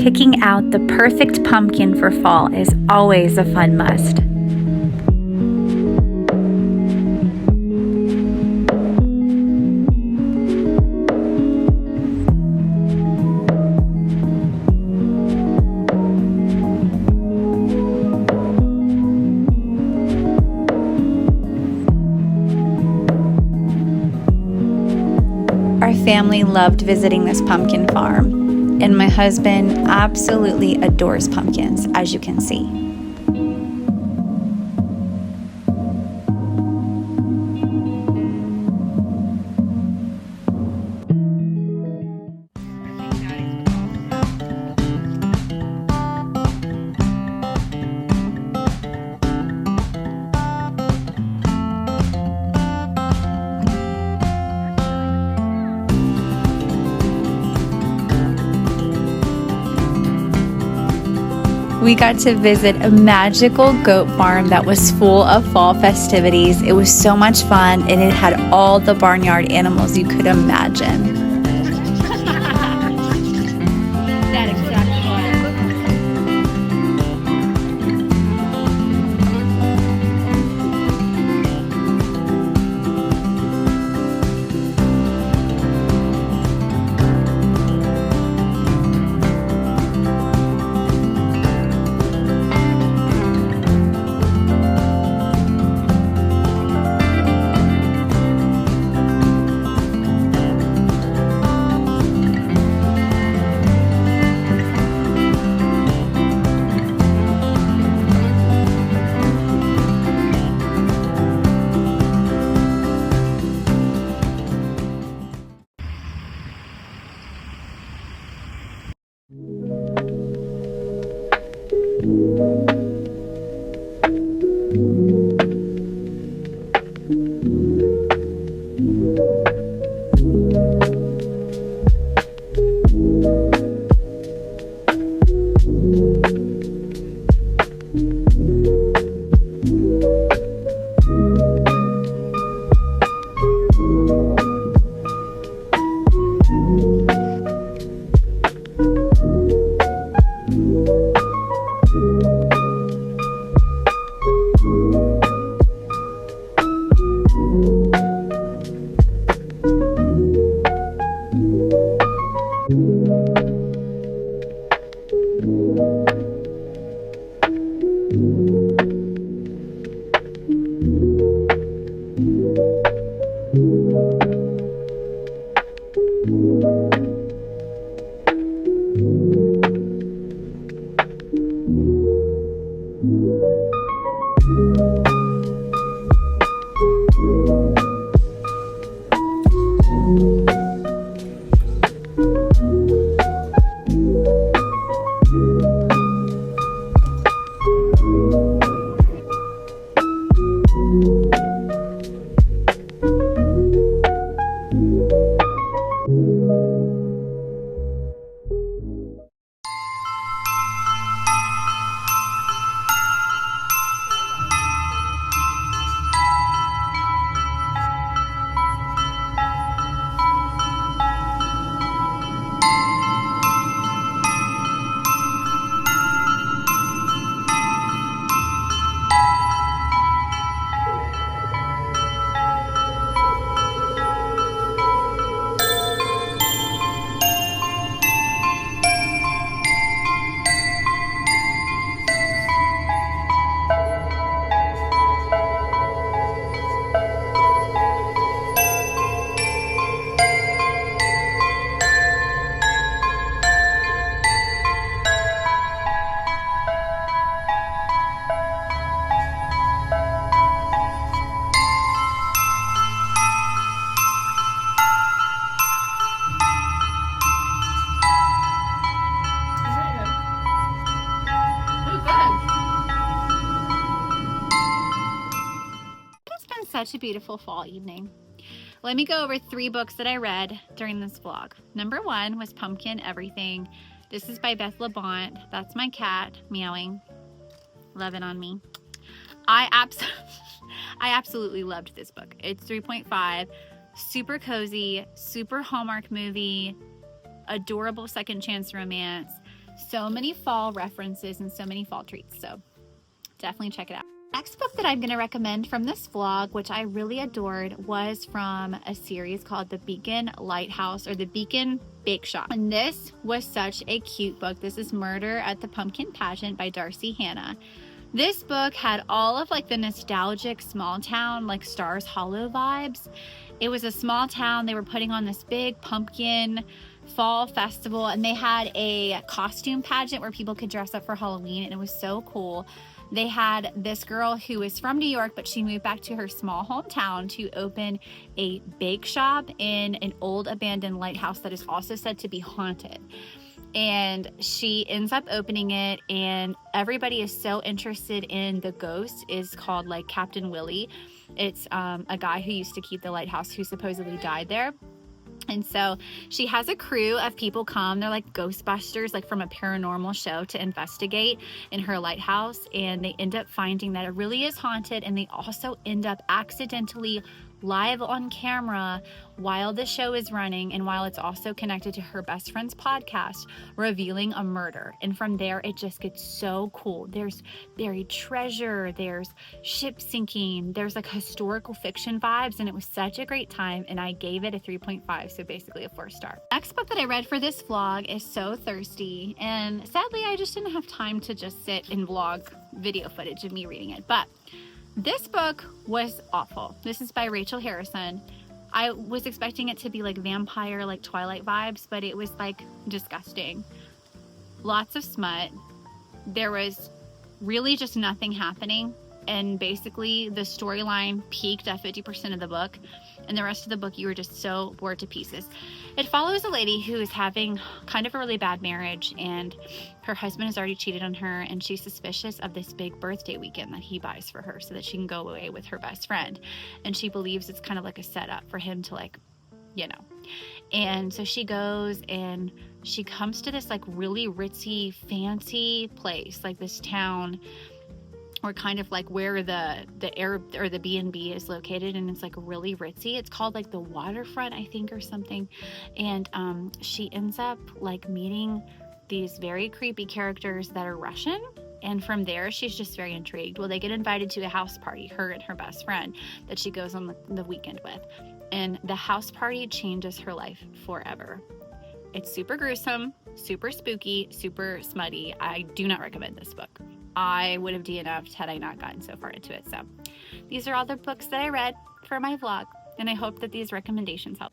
Picking out the perfect pumpkin for fall is always a fun must. Our family loved visiting this pumpkin farm, and my husband absolutely adores pumpkins, as you can see. We got to visit a magical goat farm that was full of fall festivities. It was so much fun, and it had all the barnyard animals you could imagine. That exact such a beautiful fall evening. Let me go over 3 books that I read during this vlog. Number 1 was Pumpkin Everything. This is by Beth Labonte. That's my cat meowing, loving on me. I absolutely loved this book. It's 3.5, super cozy, super Hallmark movie, adorable second chance romance. So many fall references and so many fall treats. So definitely check it out. Next book that I'm going to recommend from this vlog, which I really adored, was from a series called The Beacon Lighthouse, or The Beacon Bake Shop. And this was such a cute book. This is Murder at the Pumpkin Pageant by Darci Hannah. This book had all of like the nostalgic small town, like Stars Hollow vibes. It was a small town. They were putting on this big pumpkin fall festival, and they had a costume pageant where people could dress up for Halloween, and it was so cool. They had this girl who is from New York, but she moved back to her small hometown to open a bake shop in an old abandoned lighthouse that is also said to be haunted. And she ends up opening it, and everybody is so interested in the ghost. Is called like Captain Willie. It's a guy who used to keep the lighthouse who supposedly died there. And so she has a crew of people come. They're like Ghostbusters, like from a paranormal show, to investigate in her lighthouse. And they end up finding that it really is haunted. And they also end up accidentally live on camera while the show is running, and while it's also connected to her best friend's podcast, revealing a murder. And from there, it just gets so cool. There's buried treasure, there's ship sinking, there's like historical fiction vibes, and it was such a great time, and I gave it a 3.5, so basically a 4-star. Next book that I read for this vlog is So Thirsty, and sadly I just didn't have time to just sit and vlog video footage of me reading it, but this book was awful. This is by Rachel Harrison. I was expecting it to be like vampire, like Twilight vibes, but it was like disgusting. Lots of smut. There was really just nothing happening. And basically the storyline peaked at 50% of the book, and the rest of the book you were just so bored to pieces. It follows a lady who is having kind of a really bad marriage, and her husband has already cheated on her, and she's suspicious of this big birthday weekend that he buys for her so that she can go away with her best friend. And she believes it's kind of like a setup for him to, like, you know. And so she goes and she comes to this like really ritzy, fancy place, like this town, or kind of like where the Arab or the B&B is located, and it's like really ritzy. It's called like the Waterfront, I think, or something. And she ends up like meeting these very creepy characters that are Russian, and from there she's just very intrigued. Well, they get invited to a house party, her and her best friend, that she goes on the weekend with, and the house party changes her life forever. It's super gruesome, super spooky, super smutty. I do not recommend this book. I would have DNF'd had I not gotten so far into it. So these are all the books that I read for my vlog, and I hope that these recommendations help.